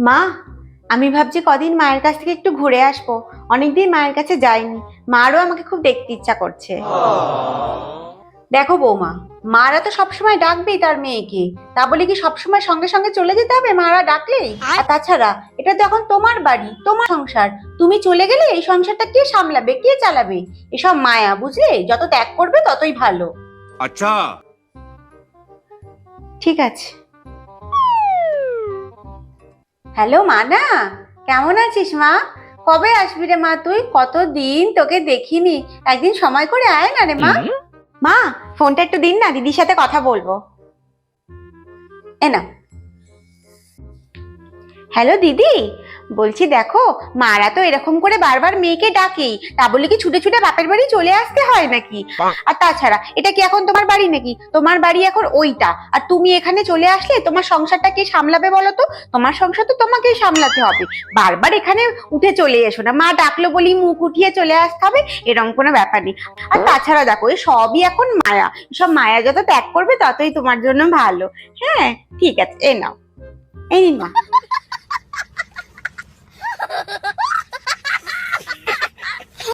মা, আমি ভাবছি কদিন মায়ের কাছ থেকে একটু ঘুরে আসবো। অনেকদিন মায়ের কাছে যাইনি। মারও আমাকে খুব দেখতে ইচ্ছা করছে। দেখো বৌমা, মারা তো সবসময় ডাকবেই তার মেয়েকে। তা বলে কি সবসময় সঙ্গে সঙ্গে চলে যেতে হবে মারা ডাকলেই? আর তাছাড়া এটা তো এখন তোমার বাড়ি, তোমার সংসার। তুমি চলে গেলে এই সংসারটা কে সামলাবে, কে চালাবে? এসব মায়া, বুঝলে? যত ত্যাগ করবে ততই ভালো। আচ্ছা, ঠিক আছে। হ্যালো মানা, কেমন আছিস মা? কবে আসবি রে মা তুই? কতদিন তোকে দেখিনি। একদিন সময় করে আয় না রে মা। মা, ফোনটা একটু দিন না, দিদির সাথে কথা বলবো। এ না। হ্যালো দিদি, বলছি দেখো, মারা তো এরকম করে বারবার মেয়েকে ডাকেই। তা বলে কি ছুটে ছুটে বাপের বাড়ি চলে আসতে হয় নাকি? আর তাছাড়া এটা কি এখন তোমার বাড়ি নাকি? তোমার বাড়ি এখন ওইটা, আর তুমি এখানে চলে আসলে তোমার সংসারটা কে সামলাবে বলো তো? তোমার সংসার তো তোমাকেই সামলাতে হবে। বারবার এখানে উঠে চলে এসো না, মা ডাকলো বলি মুখ উঠিয়ে চলে আসতে হবে, এরকম কোনো ব্যাপার নেই। আর তাছাড়া দেখো, এই সবই এখন মায়া। সব মায়া যত ত্যাগ করবে ততই তোমার জন্য ভালো। হ্যাঁ, ঠিক আছে, এ নাও, এই নিন মা।